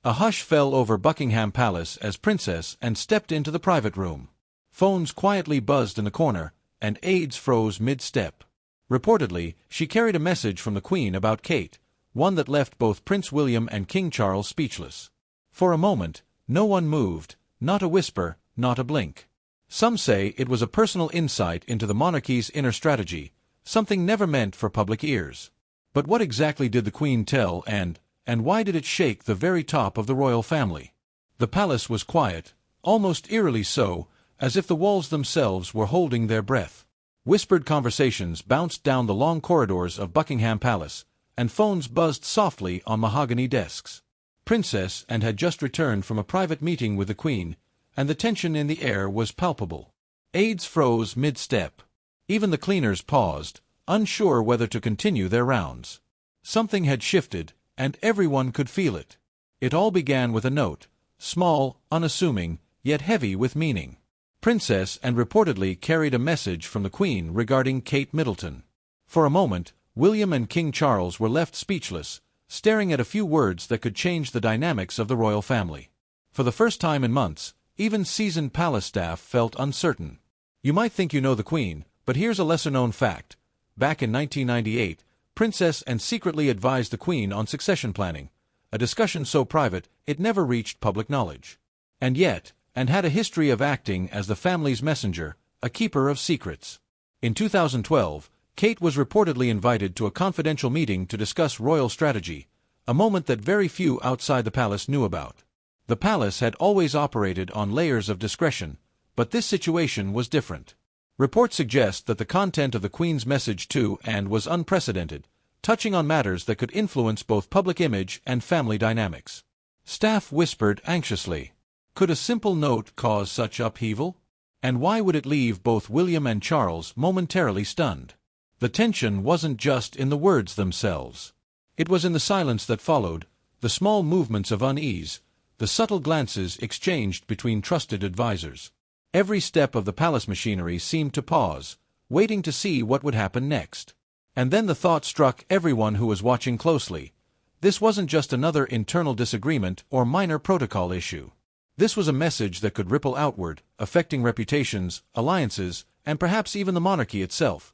A hush fell over Buckingham Palace as Princess Anne stepped into the private room. Phones quietly buzzed in the corner, and aides froze mid-step. Reportedly, she carried a message from the Queen about Kate, one that left both Prince William and King Charles speechless. For a moment, no one moved, not a whisper, not a blink. Some say it was a personal insight into the monarchy's inner strategy, something never meant for public ears. But what exactly did the Queen tell Anne, and why did it shake the very top of the royal family? The palace was quiet, almost eerily so, as if the walls themselves were holding their breath. Whispered conversations bounced down the long corridors of Buckingham Palace, and phones buzzed softly on mahogany desks. Princess Anne had just returned from a private meeting with the Queen, and the tension in the air was palpable. Aides froze mid-step. Even the cleaners paused, unsure whether to continue their rounds. Something had shifted, and everyone could feel it. It all began with a note, small, unassuming, yet heavy with meaning. Princess Anne reportedly carried a message from the Queen regarding Kate Middleton. For a moment, William and King Charles were left speechless, staring at a few words that could change the dynamics of the royal family. For the first time in months, even seasoned palace staff felt uncertain. You might think you know the Queen, but here's a lesser-known fact. Back in 1998, Princess Anne secretly advised the Queen on succession planning, a discussion so private it never reached public knowledge. And yet, Anne had a history of acting as the family's messenger, a keeper of secrets. In 2012, Kate was reportedly invited to a confidential meeting to discuss royal strategy, a moment that very few outside the palace knew about. The palace had always operated on layers of discretion, but this situation was different. Reports suggest that the content of the Queen's message to Anne was unprecedented, touching on matters that could influence both public image and family dynamics. Staff whispered anxiously. Could a simple note cause such upheaval? And why would it leave both William and Charles momentarily stunned? The tension wasn't just in the words themselves. It was in the silence that followed, the small movements of unease, the subtle glances exchanged between trusted advisors. Every step of the palace machinery seemed to pause, waiting to see what would happen next. And then the thought struck everyone who was watching closely. This wasn't just another internal disagreement or minor protocol issue. This was a message that could ripple outward, affecting reputations, alliances, and perhaps even the monarchy itself.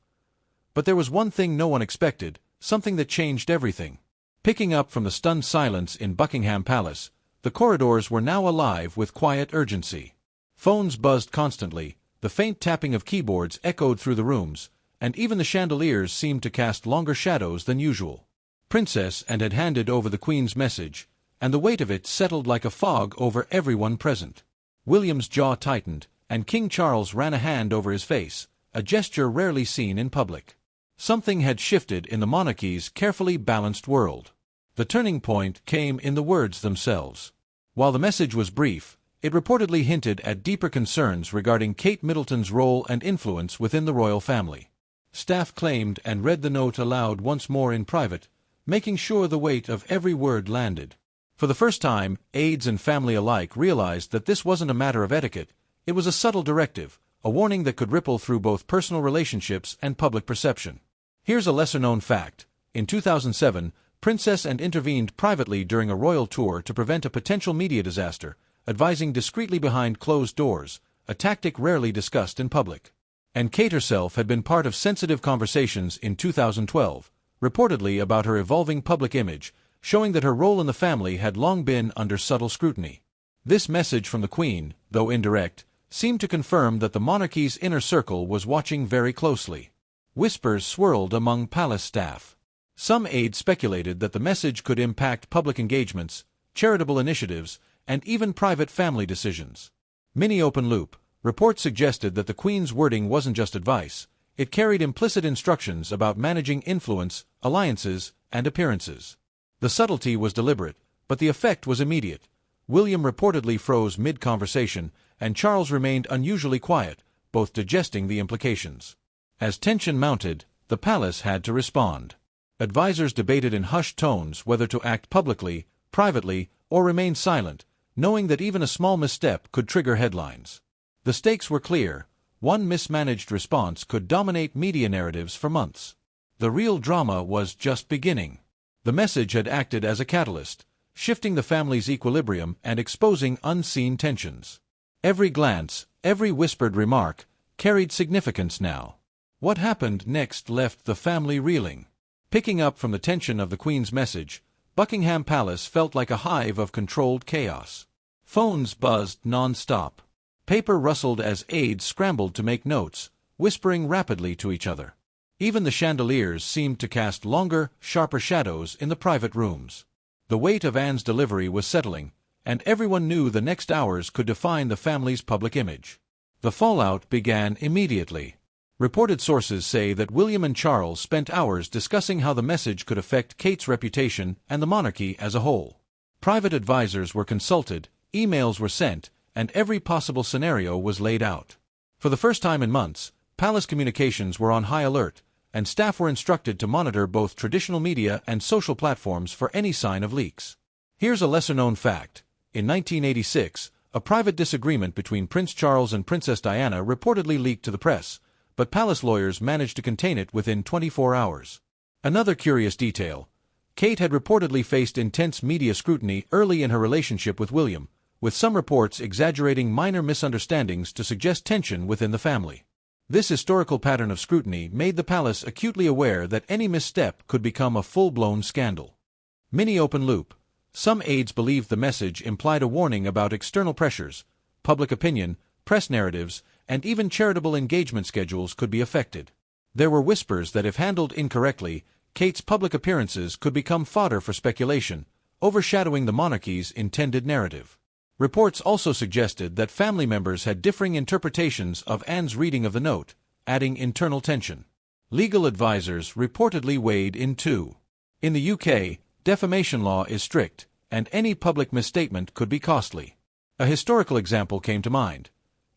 But there was one thing no one expected, something that changed everything. Picking up from the stunned silence in Buckingham Palace, the corridors were now alive with quiet urgency. Phones buzzed constantly, the faint tapping of keyboards echoed through the rooms, and even the chandeliers seemed to cast longer shadows than usual. Princess Anne had handed over the Queen's message, and the weight of it settled like a fog over everyone present. William's jaw tightened, and King Charles ran a hand over his face, a gesture rarely seen in public. Something had shifted in the monarchy's carefully balanced world. The turning point came in the words themselves. While the message was brief, it reportedly hinted at deeper concerns regarding Kate Middleton's role and influence within the royal family. Staff claimed and read the note aloud once more in private, making sure the weight of every word landed. For the first time, aides and family alike realized that this wasn't a matter of etiquette, it was a subtle directive, a warning that could ripple through both personal relationships and public perception. Here's a lesser-known fact. In 2007, Princess Anne intervened privately during a royal tour to prevent a potential media disaster, advising discreetly behind closed doors, a tactic rarely discussed in public. And Kate herself had been part of sensitive conversations in 2012, reportedly about her evolving public image, showing that her role in the family had long been under subtle scrutiny. This message from the Queen, though indirect, seemed to confirm that the monarchy's inner circle was watching very closely. Whispers swirled among palace staff. Some aides speculated that the message could impact public engagements, charitable initiatives, and even private family decisions. Mini-open loop, reports suggested that the Queen's wording wasn't just advice, it carried implicit instructions about managing influence, alliances, and appearances. The subtlety was deliberate, but the effect was immediate. William reportedly froze mid-conversation, and Charles remained unusually quiet, both digesting the implications. As tension mounted, the palace had to respond. Advisors debated in hushed tones whether to act publicly, privately, or remain silent, knowing that even a small misstep could trigger headlines. The stakes were clear. One mismanaged response could dominate media narratives for months. The real drama was just beginning. The message had acted as a catalyst, shifting the family's equilibrium and exposing unseen tensions. Every glance, every whispered remark, carried significance now. What happened next left the family reeling. Picking up from the tension of the Queen's message, Buckingham Palace felt like a hive of controlled chaos. Phones buzzed non-stop. Paper rustled as aides scrambled to make notes, whispering rapidly to each other. Even the chandeliers seemed to cast longer, sharper shadows in the private rooms. The weight of Anne's delivery was settling, and everyone knew the next hours could define the family's public image. The fallout began immediately. Reported sources say that William and Charles spent hours discussing how the message could affect Kate's reputation and the monarchy as a whole. Private advisors were consulted, emails were sent, and every possible scenario was laid out. For the first time in months, palace communications were on high alert, and staff were instructed to monitor both traditional media and social platforms for any sign of leaks. Here's a lesser-known fact. In 1986, a private disagreement between Prince Charles and Princess Diana reportedly leaked to the press, but palace lawyers managed to contain it within 24 hours. Another curious detail: Kate had reportedly faced intense media scrutiny early in her relationship with William, with some reports exaggerating minor misunderstandings to suggest tension within the family. This historical pattern of scrutiny made the palace acutely aware that any misstep could become a full-blown scandal. Mini open loop. Some aides believed the message implied a warning about external pressures, public opinion, press narratives, and even charitable engagement schedules could be affected. There were whispers that if handled incorrectly, Kate's public appearances could become fodder for speculation, overshadowing the monarchy's intended narrative. Reports also suggested that family members had differing interpretations of Anne's reading of the note, adding internal tension. Legal advisors reportedly weighed in too. In the UK, defamation law is strict, and any public misstatement could be costly. A historical example came to mind.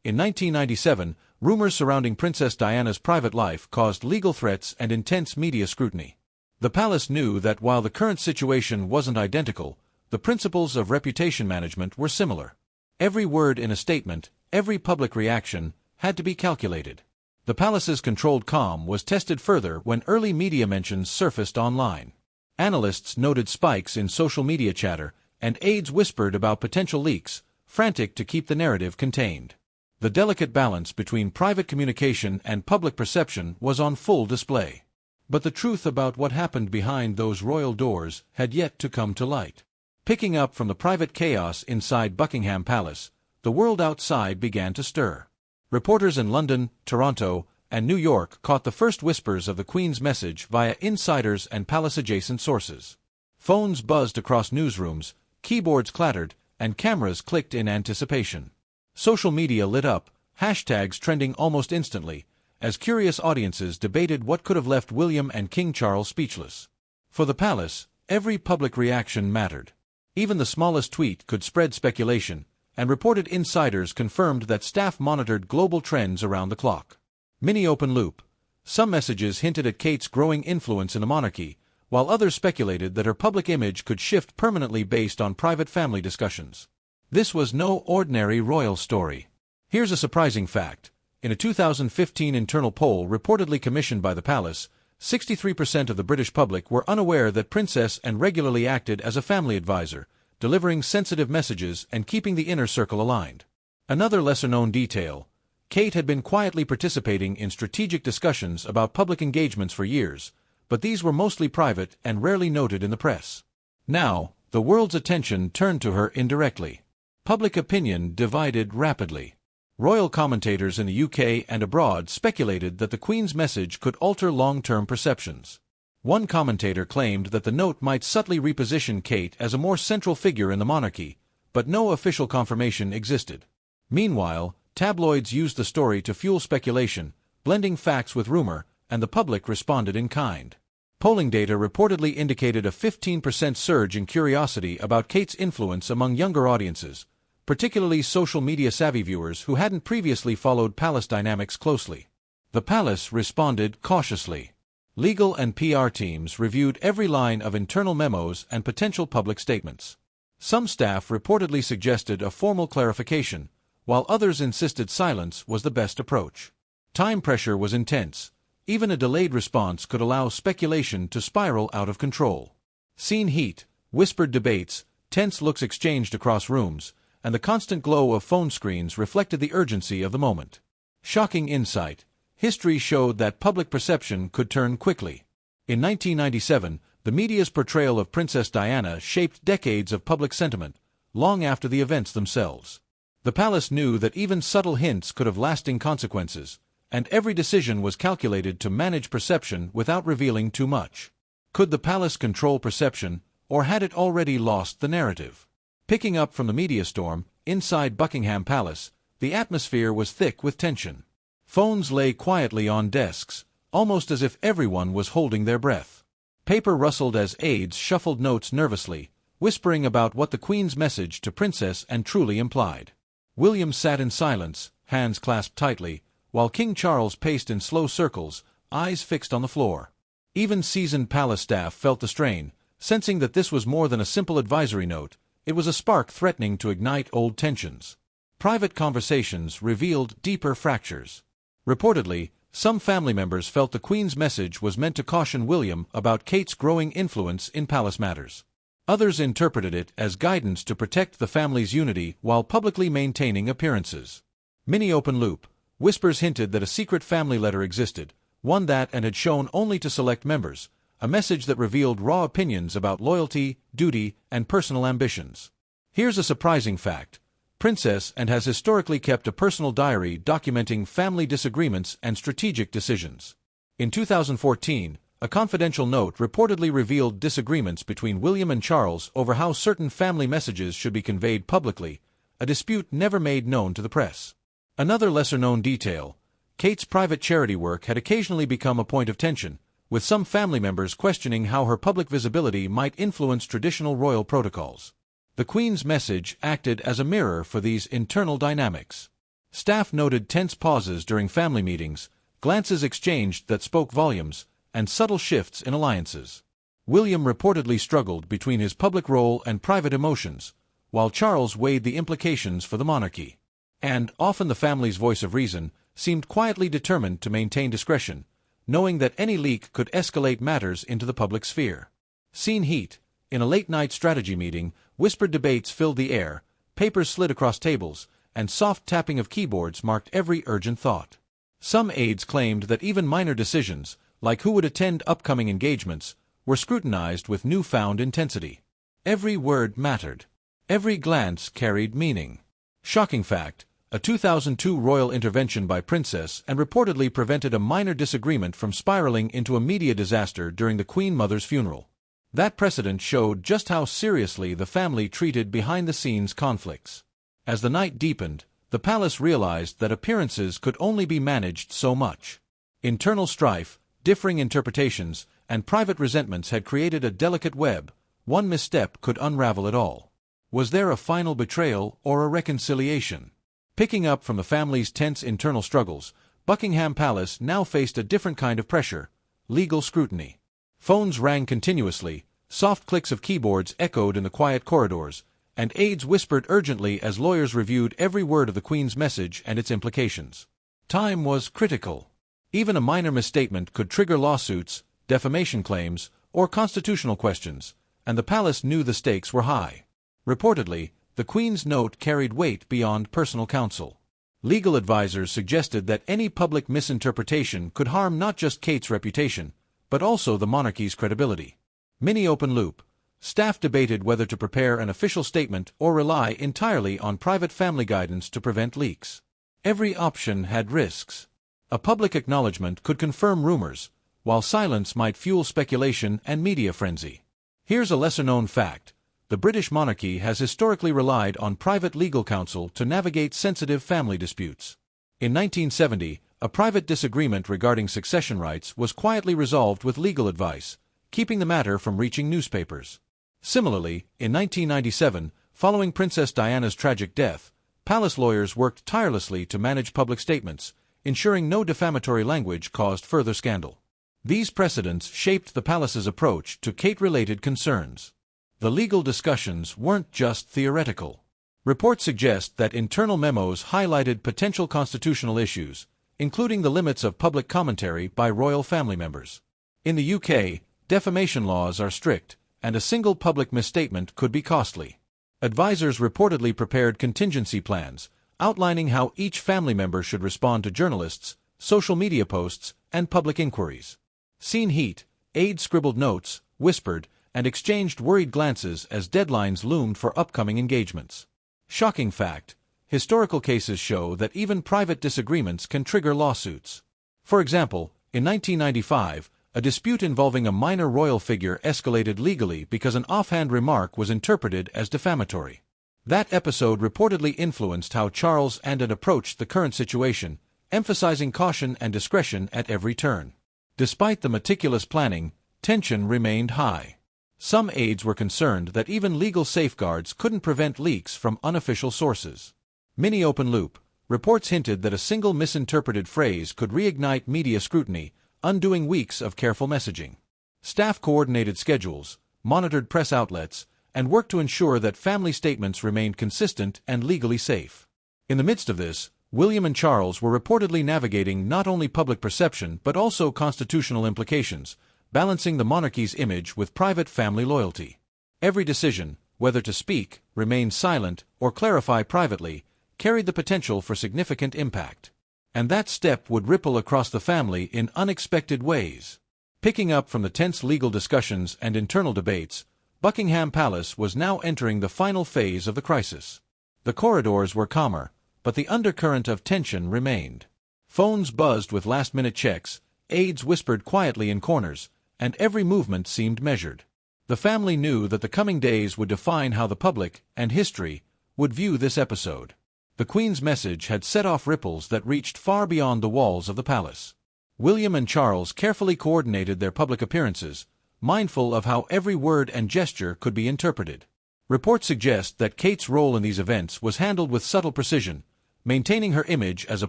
In 1997, rumors surrounding Princess Diana's private life caused legal threats and intense media scrutiny. The palace knew that while the current situation wasn't identical, the principles of reputation management were similar. Every word in a statement, every public reaction, had to be calculated. The palace's controlled calm was tested further when early media mentions surfaced online. Analysts noted spikes in social media chatter, and aides whispered about potential leaks, frantic to keep the narrative contained. The delicate balance between private communication and public perception was on full display. But the truth about what happened behind those royal doors had yet to come to light. Picking up from the private chaos inside Buckingham Palace, the world outside began to stir. Reporters in London, Toronto, and New York caught the first whispers of the Queen's message via insiders and palace-adjacent sources. Phones buzzed across newsrooms, keyboards clattered, and cameras clicked in anticipation. Social media lit up, hashtags trending almost instantly, as curious audiences debated what could have left William and King Charles speechless. For the palace, every public reaction mattered. Even the smallest tweet could spread speculation, and reported insiders confirmed that staff monitored global trends around the clock. Mini open loop. Some messages hinted at Kate's growing influence in the monarchy, while others speculated that her public image could shift permanently based on private family discussions. This was no ordinary royal story. Here's a surprising fact. In a 2015 internal poll reportedly commissioned by the palace, 63% of the British public were unaware that Princess Anne regularly acted as a family advisor, delivering sensitive messages and keeping the inner circle aligned. Another lesser-known detail: Kate had been quietly participating in strategic discussions about public engagements for years, but these were mostly private and rarely noted in the press. Now, the world's attention turned to her indirectly. Public opinion divided rapidly. Royal commentators in the UK and abroad speculated that the Queen's message could alter long-term perceptions. One commentator claimed that the note might subtly reposition Kate as a more central figure in the monarchy, but no official confirmation existed. Meanwhile, tabloids used the story to fuel speculation, blending facts with rumor, and the public responded in kind. Polling data reportedly indicated a 15% surge in curiosity about Kate's influence among younger audiences, particularly social media-savvy viewers who hadn't previously followed palace dynamics closely. The palace responded cautiously. Legal and PR teams reviewed every line of internal memos and potential public statements. Some staff reportedly suggested a formal clarification, while others insisted silence was the best approach. Time pressure was intense. Even a delayed response could allow speculation to spiral out of control. Scene heat, whispered debates, tense looks exchanged across rooms, and the constant glow of phone screens reflected the urgency of the moment. Shocking insight. History showed that public perception could turn quickly. In 1997, the media's portrayal of Princess Diana shaped decades of public sentiment, long after the events themselves. The palace knew that even subtle hints could have lasting consequences, and every decision was calculated to manage perception without revealing too much. Could the palace control perception, or had it already lost the narrative? Picking up from the media storm, inside Buckingham Palace, the atmosphere was thick with tension. Phones lay quietly on desks, almost as if everyone was holding their breath. Paper rustled as aides shuffled notes nervously, whispering about what the Queen's message to Princess Anne truly implied. William sat in silence, hands clasped tightly, while King Charles paced in slow circles, eyes fixed on the floor. Even seasoned palace staff felt the strain, sensing that this was more than a simple advisory note. It was a spark threatening to ignite old tensions. Private conversations revealed deeper fractures. Reportedly, some family members felt the Queen's message was meant to caution William about Kate's growing influence in palace matters. Others interpreted it as guidance to protect the family's unity while publicly maintaining appearances. Mini open loop. Whispers hinted that a secret family letter existed, one that Anne had shown only to select members, a message that revealed raw opinions about loyalty, duty, and personal ambitions. Here's a surprising fact. Princess Anne has historically kept a personal diary documenting family disagreements and strategic decisions. In 2014, a confidential note reportedly revealed disagreements between William and Charles over how certain family messages should be conveyed publicly, a dispute never made known to the press. Another lesser-known detail, Kate's private charity work had occasionally become a point of tension, with some family members questioning how her public visibility might influence traditional royal protocols. The Queen's message acted as a mirror for these internal dynamics. Staff noted tense pauses during family meetings, glances exchanged that spoke volumes, and subtle shifts in alliances. William reportedly struggled between his public role and private emotions, while Charles weighed the implications for the monarchy. And, often the family's voice of reason, seemed quietly determined to maintain discretion, knowing that any leak could escalate matters into the public sphere. Scene heat. In a late-night strategy meeting, whispered debates filled the air, papers slid across tables, and soft tapping of keyboards marked every urgent thought. Some aides claimed that even minor decisions, like who would attend upcoming engagements, were scrutinized with newfound intensity. Every word mattered. Every glance carried meaning. Shocking fact, a 2002 royal intervention by Princess Anne reportedly prevented a minor disagreement from spiraling into a media disaster during the Queen Mother's funeral. That precedent showed just how seriously the family treated behind-the-scenes conflicts. As the night deepened, the palace realized that appearances could only be managed so much. Internal strife, differing interpretations, and private resentments had created a delicate web. One misstep could unravel it all. Was there a final betrayal or a reconciliation? Picking up from the family's tense internal struggles, Buckingham Palace now faced a different kind of pressure: legal scrutiny. Phones rang continuously, soft clicks of keyboards echoed in the quiet corridors, and aides whispered urgently as lawyers reviewed every word of the Queen's message and its implications. Time was critical. Even a minor misstatement could trigger lawsuits, defamation claims, or constitutional questions, and the palace knew the stakes were high. Reportedly, the Queen's note carried weight beyond personal counsel. Legal advisors suggested that any public misinterpretation could harm not just Kate's reputation, but also the monarchy's credibility. Mini open loop. Staff debated whether to prepare an official statement or rely entirely on private family guidance to prevent leaks. Every option had risks. A public acknowledgement could confirm rumors, while silence might fuel speculation and media frenzy. Here's a lesser-known fact. The British monarchy has historically relied on private legal counsel to navigate sensitive family disputes. In 1970, a private disagreement regarding succession rights was quietly resolved with legal advice, keeping the matter from reaching newspapers. Similarly, in 1997, following Princess Diana's tragic death, palace lawyers worked tirelessly to manage public statements, ensuring no defamatory language caused further scandal. These precedents shaped the palace's approach to Kate-related concerns. The legal discussions weren't just theoretical. Reports suggest that internal memos highlighted potential constitutional issues, including the limits of public commentary by royal family members. In the UK, defamation laws are strict, and a single public misstatement could be costly. Advisors reportedly prepared contingency plans, outlining how each family member should respond to journalists, social media posts, and public inquiries. Scene heat, aides scribbled notes, whispered, and exchanged worried glances as deadlines loomed for upcoming engagements. Shocking fact: historical cases show that even private disagreements can trigger lawsuits. For example, in 1995, a dispute involving a minor royal figure escalated legally because an offhand remark was interpreted as defamatory. That episode reportedly influenced how Charles Andon approached the current situation, emphasizing caution and discretion at every turn. Despite the meticulous planning, tension remained high. Some aides were concerned that even legal safeguards couldn't prevent leaks from unofficial sources. Mini open loop. Reports hinted that a single misinterpreted phrase could reignite media scrutiny, undoing weeks of careful messaging. Staff coordinated schedules, monitored press outlets, and worked to ensure that family statements remained consistent and legally safe. In the midst of this, William and Charles were reportedly navigating not only public perception but also constitutional implications, balancing the monarchy's image with private family loyalty. Every decision, whether to speak, remain silent, or clarify privately, carried the potential for significant impact. And that step would ripple across the family in unexpected ways. Picking up from the tense legal discussions and internal debates, Buckingham Palace was now entering the final phase of the crisis. The corridors were calmer, but the undercurrent of tension remained. Phones buzzed with last-minute checks, aides whispered quietly in corners, and every movement seemed measured. The family knew that the coming days would define how the public, and history, would view this episode. The Queen's message had set off ripples that reached far beyond the walls of the palace. William and Charles carefully coordinated their public appearances, mindful of how every word and gesture could be interpreted. Reports suggest that Kate's role in these events was handled with subtle precision, maintaining her image as a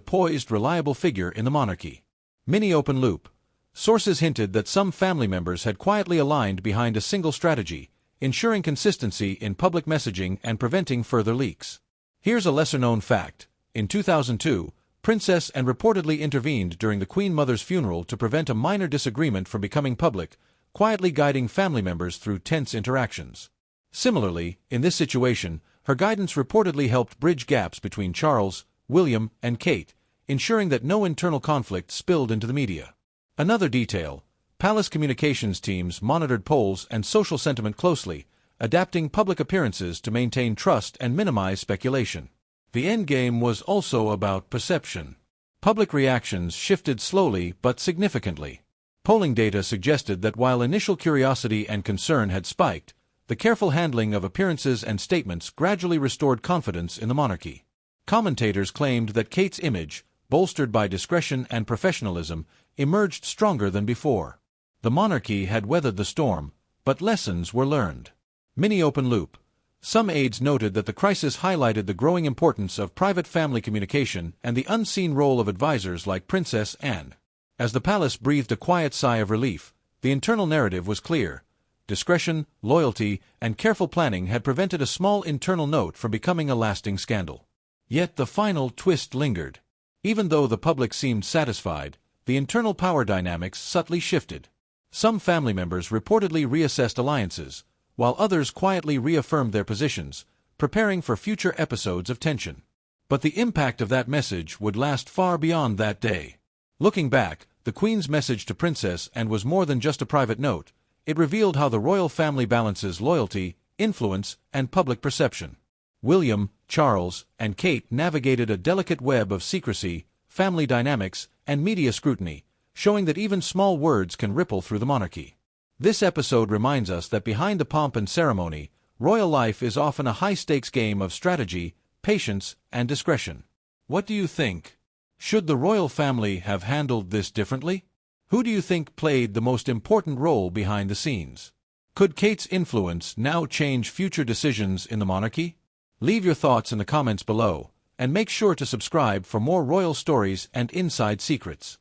poised, reliable figure in the monarchy. Mini open loop. Sources hinted that some family members had quietly aligned behind a single strategy, ensuring consistency in public messaging and preventing further leaks. Here's a lesser-known fact. In 2002, Princess Anne reportedly intervened during the Queen Mother's funeral to prevent a minor disagreement from becoming public, quietly guiding family members through tense interactions. Similarly, in this situation, her guidance reportedly helped bridge gaps between Charles, William, and Kate, ensuring that no internal conflict spilled into the media. Another detail: palace communications teams monitored polls and social sentiment closely, adapting public appearances to maintain trust and minimize speculation. The endgame was also about perception. Public reactions shifted slowly but significantly. Polling data suggested that while initial curiosity and concern had spiked, the careful handling of appearances and statements gradually restored confidence in the monarchy. Commentators claimed that Kate's image, bolstered by discretion and professionalism, emerged stronger than before. The monarchy had weathered the storm, but lessons were learned. Mini open loop. Some aides noted that the crisis highlighted the growing importance of private family communication and the unseen role of advisors like Princess Anne. As the palace breathed a quiet sigh of relief, the internal narrative was clear. Discretion, loyalty, and careful planning had prevented a small internal note from becoming a lasting scandal. Yet the final twist lingered. Even though the public seemed satisfied, the internal power dynamics subtly shifted. Some family members reportedly reassessed alliances, while others quietly reaffirmed their positions, preparing for future episodes of tension. But the impact of that message would last far beyond that day. Looking back, the Queen's message to Princess Anne was more than just a private note. It revealed how the royal family balances loyalty, influence, and public perception. William, Charles, and Kate navigated a delicate web of secrecy, family dynamics, and media scrutiny, showing that even small words can ripple through the monarchy. This episode reminds us that behind the pomp and ceremony, royal life is often a high-stakes game of strategy, patience, and discretion. What do you think? Should the royal family have handled this differently? Who do you think played the most important role behind the scenes? Could Kate's influence now change future decisions in the monarchy? Leave your thoughts in the comments below, and make sure to subscribe for more royal stories and inside secrets.